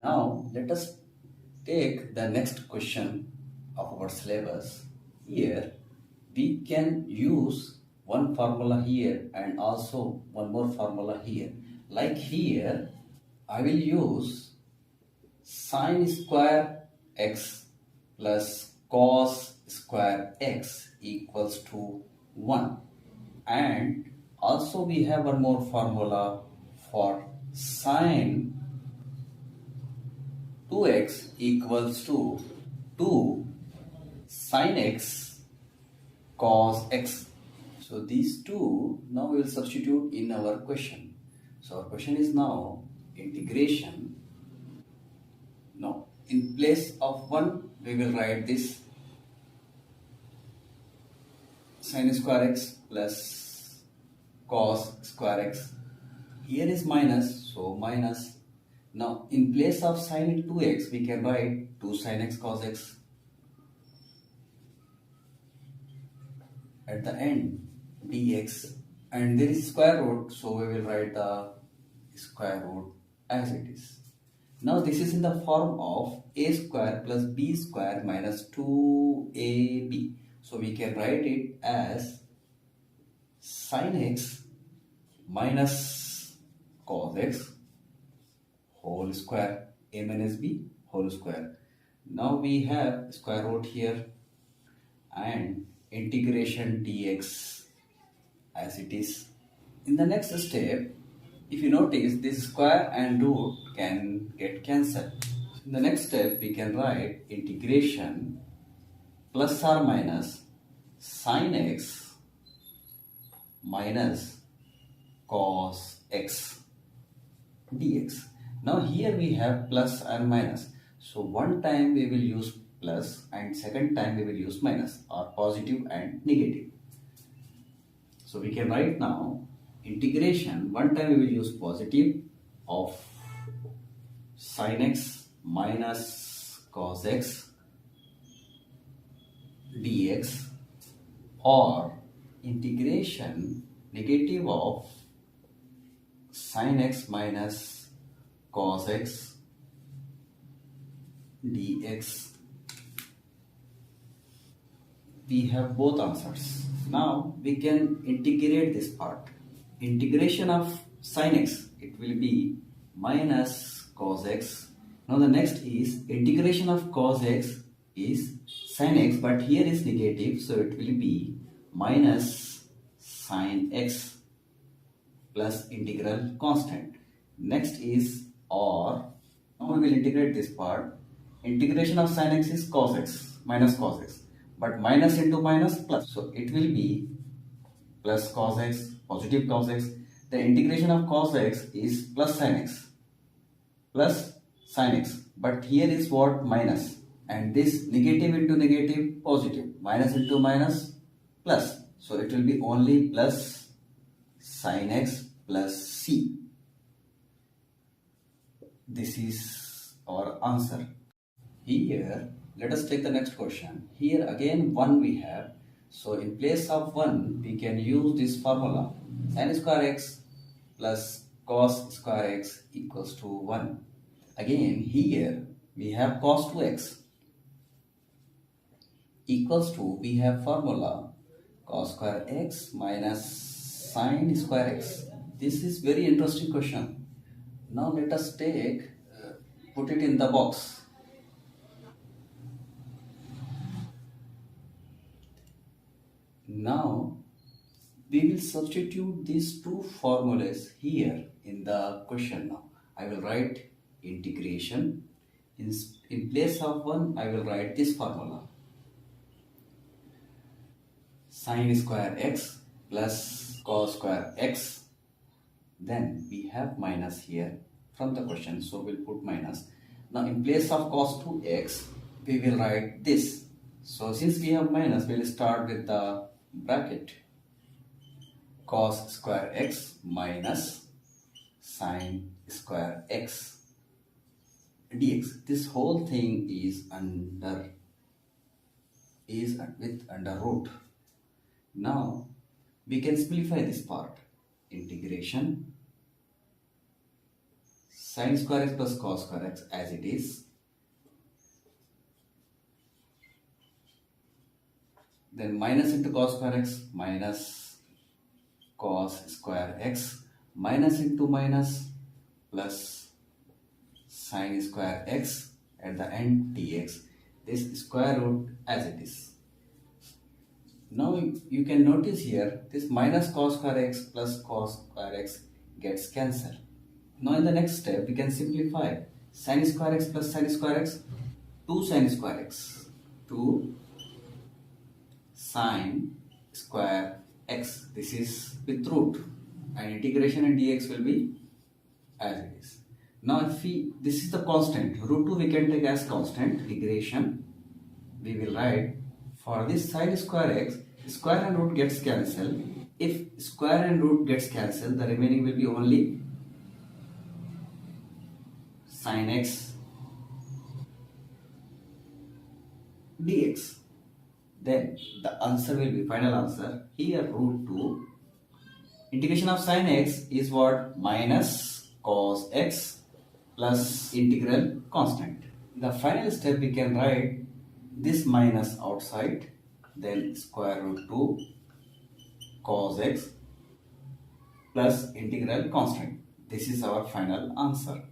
Now let us take the next question of our syllabus. Here we can use one formula here and also one more formula here. Like here, I will use sine square x plus cos square x equals to 1. And also we have one more formula for sine 2x equals to 2 sine x cos x. So these two now we will substitute in our question. So our question is now integration. Now in place of 1 we will write this sine square x plus cos square x. Here is minus, so minus. Now in place of sine 2x we can write 2 sine x cos x. At the end dx, and there is square root, so we will write the square root as it is. Now this is in the form of a square plus b square minus 2ab. So we can write it as sin x minus cos x whole square, a minus b whole square. Now we have square root here and integration dx as it is. In the next step, if you notice, this square and root can get cancelled. In the next step, we can write integration plus or minus sin x minus cos x dx. Now here we have plus and minus. So one time we will use plus and second time we will use minus, or positive and negative. So we can write now integration, one time we will use positive of sin x minus cos x dx, or integration negative of sin x minus cos x dx. We have both answers. Now we can integrate this part. Integration of sin x, it will be minus cos x. Now the next is integration of cos x is sin x, but here is negative, so it will be minus sin x plus integral constant. Next is or. Now we will integrate this part. Integration of sin x is cos x minus cos x, but minus into minus plus, so it will be plus cos x, positive cos x. The integration of cos x is plus sin x, but here is what? Minus, and this negative into negative positive, minus into minus plus, so it will be only plus sin x plus c. This is our answer. Here let us take the next question. Here again 1 we have, so in place of 1 we can use this formula sin square x plus cos square x equals to 1. Again here we have cos 2x equals to, we have formula cos square x minus sin square x. This is very interesting question. Now let us take put it in the box. Now we will substitute these two formulas here in the question. Now I will write integration. In place of 1 I will write this formula sin square x plus cos square x. Then we have minus here from the question, so we'll put minus. Now in place of cos 2x we will write this. So since we have minus, we will start with the bracket cos square x minus sin square x dx. This whole thing is with under root. Now we can simplify this part. Integration sin square x plus cos square x as it is. Then minus into cos square x minus cos square x minus into minus plus sin square x at the end dx. This square root as it is. Now you can notice here this minus cos square x plus cos square x gets cancelled. Now in the next step we can simplify sin square x plus sin square x, 2 sin square x, 2 sin square x. This is with root and integration and dx will be as it is. Now if this is the constant, root 2 we can take as constant, integration we will write for this sin square x, square and root gets cancelled. If square and root gets cancelled, the remaining will be only sin x dx. Then the answer will be final answer. Here root 2. Integration of sin x is what? Minus cos x plus integral constant. In the final step we can write this minus outside, then square root 2 cos x plus integral constant. This is our final answer.